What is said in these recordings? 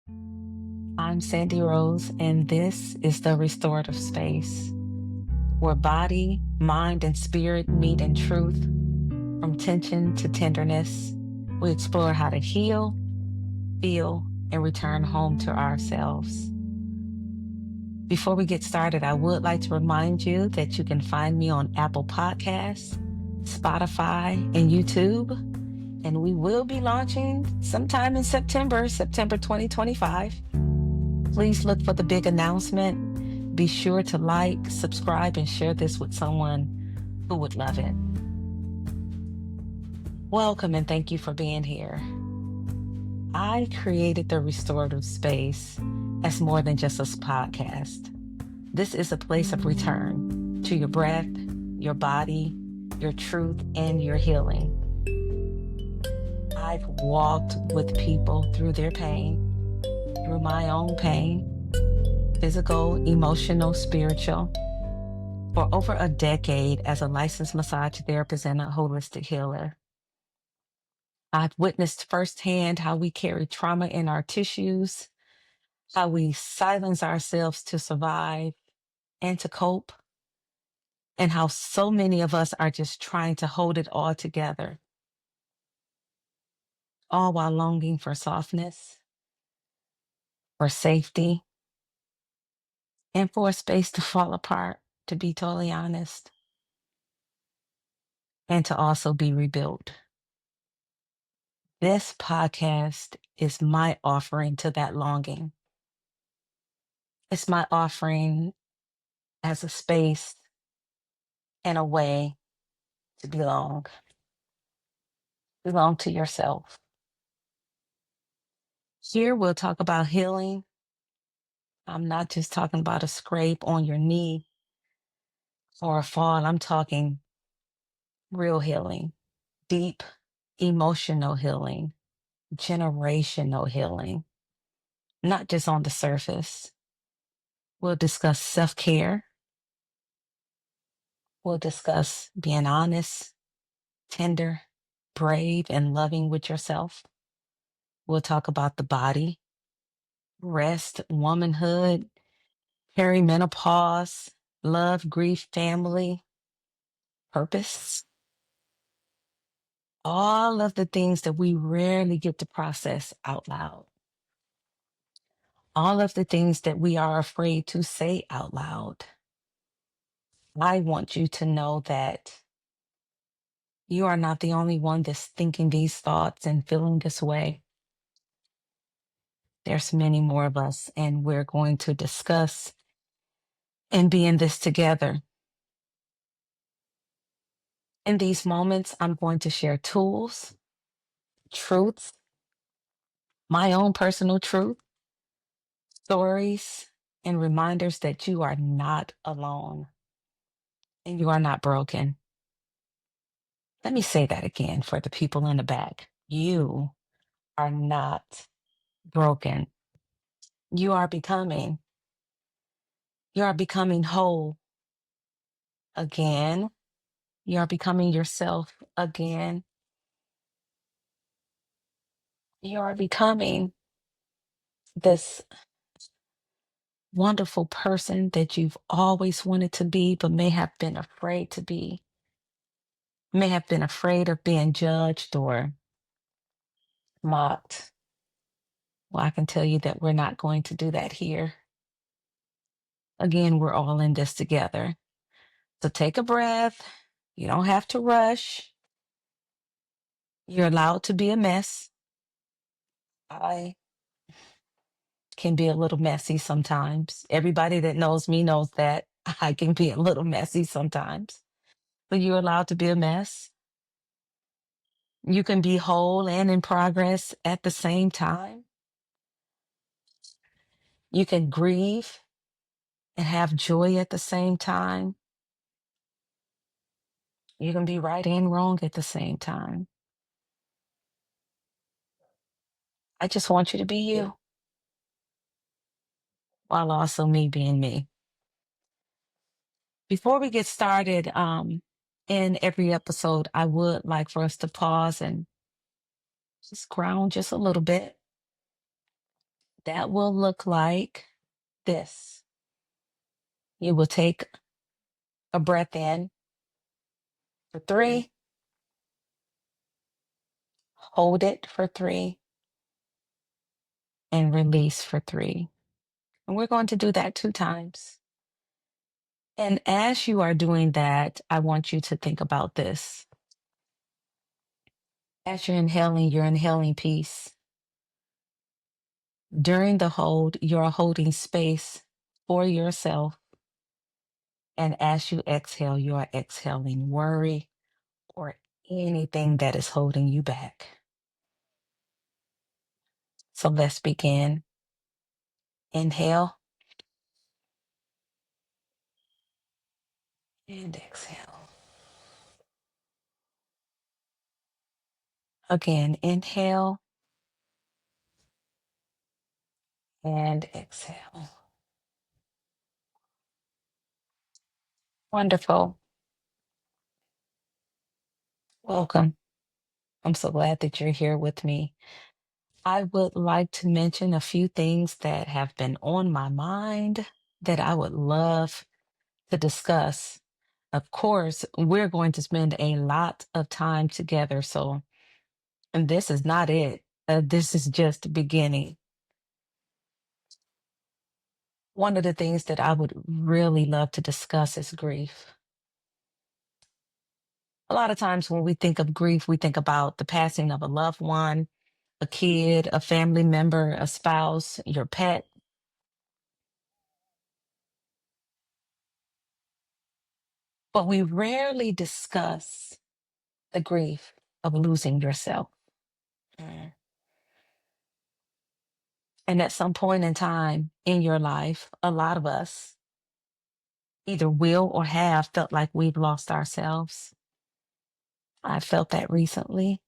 I'm Sandy Rose, and this is the Restorative Space, where body, mind, and spirit meet in truth, from tension to tenderness. We explore how to heal, feel, and return home to ourselves. Before we get started, I would like to remind you that you can find me on Apple Podcasts, Spotify, and YouTube. And we will be launching sometime in September 2025. Please look for the big announcement. Be sure to like, subscribe, and share this with someone who would love it. Welcome and thank you for being here. I created the Restorative Space as more than just a podcast. This is a place of return to your breath, your body, your truth, and your healing. I've walked with people through their pain, through my own pain, physical, emotional, spiritual, for over a decade as a licensed massage therapist and a holistic healer. I've witnessed firsthand how we carry trauma in our tissues, how we silence ourselves to survive and to cope, and how so many of us are just trying to hold it all together, all while longing for softness, for safety, and for a space to fall apart, to be totally honest, and to also be rebuilt. This podcast is my offering to that longing. It's my offering as a space and a way to belong to yourself. Here we'll talk about healing. I'm not just talking about a scrape on your knee or a fall. I'm talking real healing, deep emotional healing, generational healing, not just on the surface. We'll discuss self-care. We'll discuss being honest, tender, brave, and loving with yourself. We'll talk about the body, rest, womanhood, perimenopause, love, grief, family, purpose. All of the things that we rarely get to process out loud. All of the things that we are afraid to say out loud. I want you to know that you are not the only one that's thinking these thoughts and feeling this way. There's many more of us, and we're going to discuss and be in this together. In these moments, I'm going to share tools, truths, my own personal truth, stories, and reminders that you are not alone and you are not broken. Let me say that again for the people in the back. You are not broken. You are becoming. You are becoming whole again. You are becoming yourself again. You are becoming this wonderful person that you've always wanted to be, but may have been afraid to be, may have been afraid of being judged or mocked. Well, I can tell you that we're not going to do that here. Again, we're all in this together. So take a breath. You don't have to rush. You're allowed to be a mess. I can be a little messy sometimes. Everybody that knows me knows that I can be a little messy sometimes. But you're allowed to be a mess. You can be whole and in progress at the same time. You can grieve and have joy at the same time. You can be right and wrong at the same time. I just want you to be you while also me being me. Before we get started, in every episode, I would like for us to pause and just ground just a little bit. That will look like this. You will take a breath in for 3, hold it for 3, and release for 3. And we're going to do that 2 times. And as you are doing that, I want you to think about this. As you're inhaling peace. During the hold, you're holding space for yourself. And as you exhale, you are exhaling worry or anything that is holding you back. So let's begin. Inhale and exhale. Again, inhale and exhale. Wonderful. Welcome. I'm so glad that you're here with me. I would like to mention a few things that have been on my mind that I would love to discuss. Of course, we're going to spend a lot of time together. So, and this is not it. This is just the beginning. One of the things that I would really love to discuss is grief. A lot of times when we think of grief, we think about the passing of a loved one, a kid, a family member, a spouse, your pet, but we rarely discuss the grief of losing yourself. Mm. And at some point in time in your life, a lot of us either will or have felt like we've lost ourselves. I felt that recently,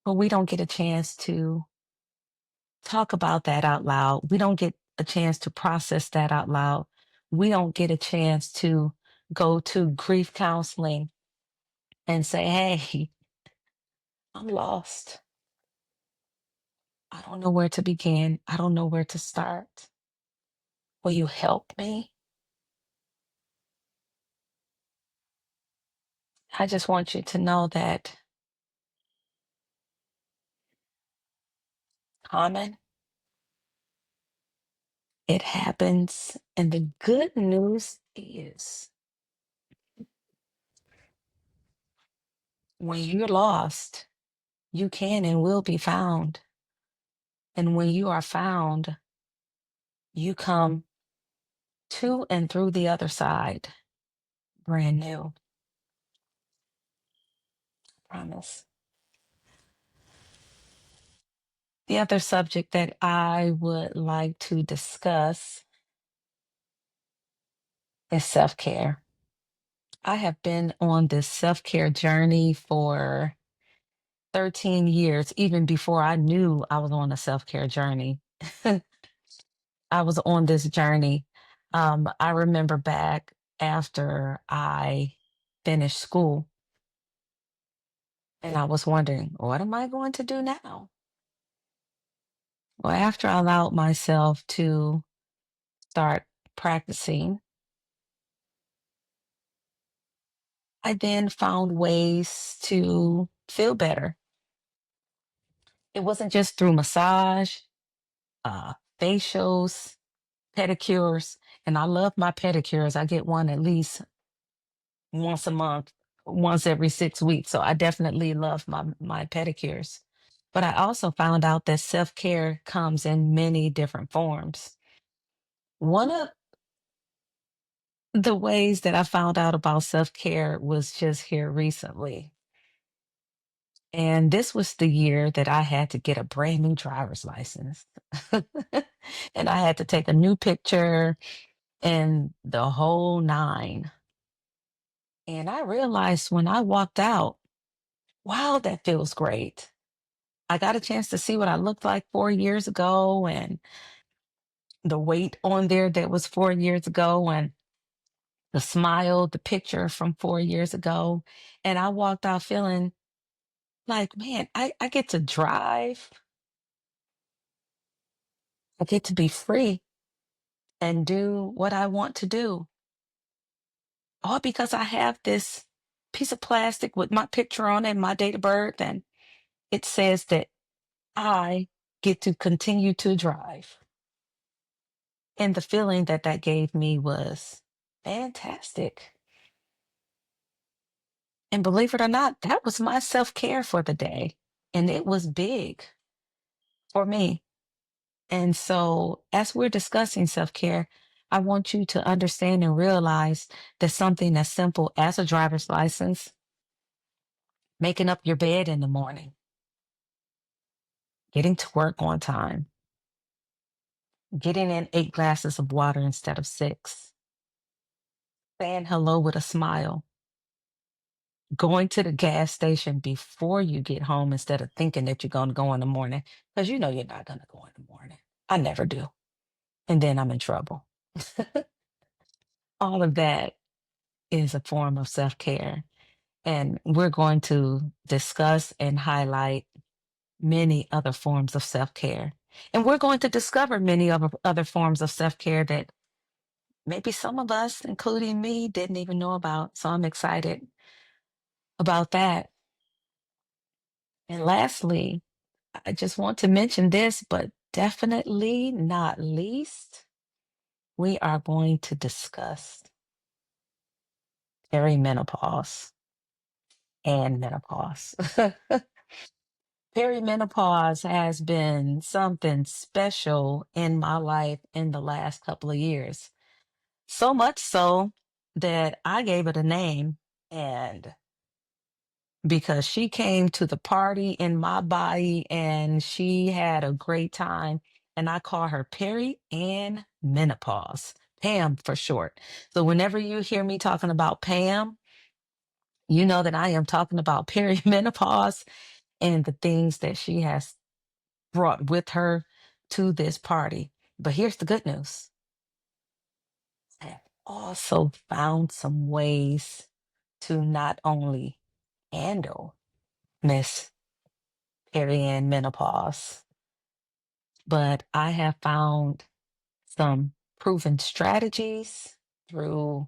but we don't get a chance to talk about that out loud. We don't get a chance to process that out loud. We don't get a chance to go to grief counseling and say, hey, I'm lost. I don't know where to begin. I don't know where to start. Will you help me? I just want you to know that common, it happens. And the good news is when you're lost, you can and will be found. And when you are found, you come to and through the other side brand new. Promise. The other subject that I would like to discuss is self care. I have been on this self care journey for 13 years, even before I knew I was on a self care journey. I was on this journey. I remember back after I finished school, and I was wondering, what am I going to do now? Well, after I allowed myself to start practicing, I then found ways to feel better. It wasn't just through massage, uh, facials, pedicures, and I love my pedicures. I get one at least once a month, once every 6 weeks. So I definitely love my pedicures. But I also found out that self care comes in many different forms. One of the ways that I found out about self care was just here recently. And this was the year that I had to get a brand new driver's license. And I had to take a new picture and the whole nine. And I realized when I walked out, wow, that feels great. I got a chance to see what I looked like 4 years ago and the weight on there that was 4 years ago and the smile, the picture from 4 years ago. And I walked out feeling like, man, I get to drive. I get to be free and do what I want to do. All because I have this piece of plastic with my picture on it and my date of birth, and it says that I get to continue to drive. And the feeling that that gave me was fantastic. And believe it or not, that was my self care for the day. And it was big for me. And so, as we're discussing self care, I want you to understand and realize that something as simple as a driver's license, making up your bed in the morning, getting to work on time, getting in 8 glasses of water instead of 6, saying hello with a smile, going to the gas station before you get home instead of thinking that you're going to go in the morning, because you know you're not going to go in the morning. I never do. And then I'm in trouble. All of that is a form of self care. And we're going to discuss and highlight many other forms of self care. And we're going to discover many other forms of self care that maybe some of us, including me, didn't even know about. So I'm excited about that. And lastly, I just want to mention this, but definitely not least, we are going to discuss perimenopause and menopause. Perimenopause has been something special in my life in the last couple of years. So much so that I gave it a name, and because she came to the party in my body and she had a great time. And I call her Peri and Menopause, Pam for short. So whenever you hear me talking about Pam, you know that I am talking about perimenopause and the things that she has brought with her to this party. But here's the good news. I have also found some ways to not only handle Miss perimenopause, but I have found some proven strategies through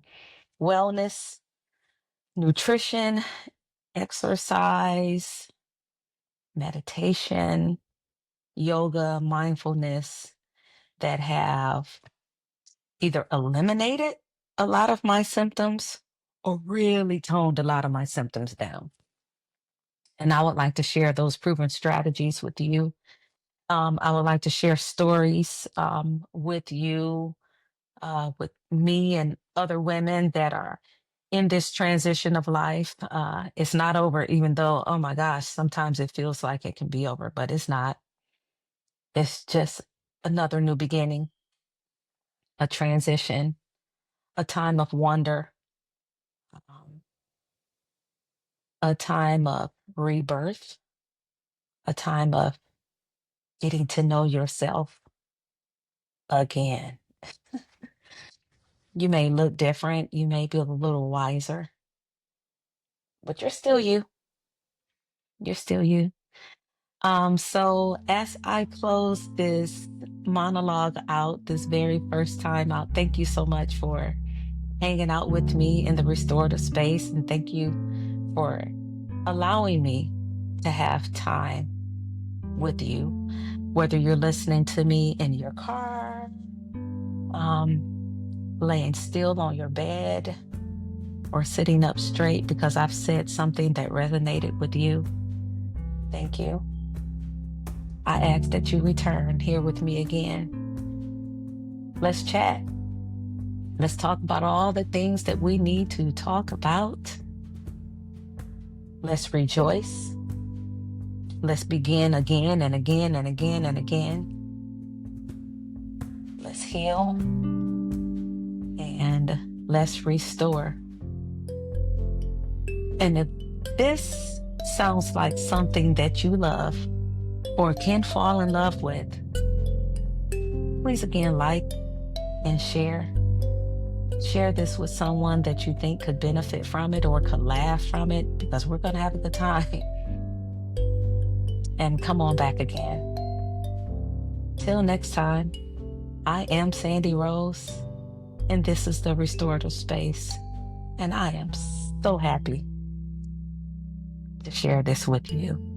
wellness, nutrition, exercise, meditation, yoga, mindfulness that have either eliminated a lot of my symptoms or really toned a lot of my symptoms down. And I would like to share those proven strategies with you. I would like to share stories with you, with me and other women that are in this transition of life. It's not over, even though, oh my gosh, sometimes it feels like it can be over, but it's not. It's just another new beginning, a transition, a time of wonder, um, a time of rebirth, a time of getting to know yourself again. You may look different, you may be a little wiser, but you're still you. You're still you. So as I close this monologue out, this very first time out, thank you so much for hanging out with me in the restorative space. And thank you for allowing me to have time with you, whether you're listening to me in your car, laying still on your bed, or sitting up straight because I've said something that resonated with you. Thank you. I ask that you return here with me again. Let's chat. Let's talk about all the things that we need to talk about. Let's rejoice. Let's begin again and again and again and again. Let's heal and let's restore. And if this sounds like something that you love or can fall in love with, please again like and share. Share this with someone that you think could benefit from it or could laugh from it, because we're going to have a good time. And come on back again. Till until next time, I am Sandy Rose, and this is the Restorative Space. And I am so happy to share this with you.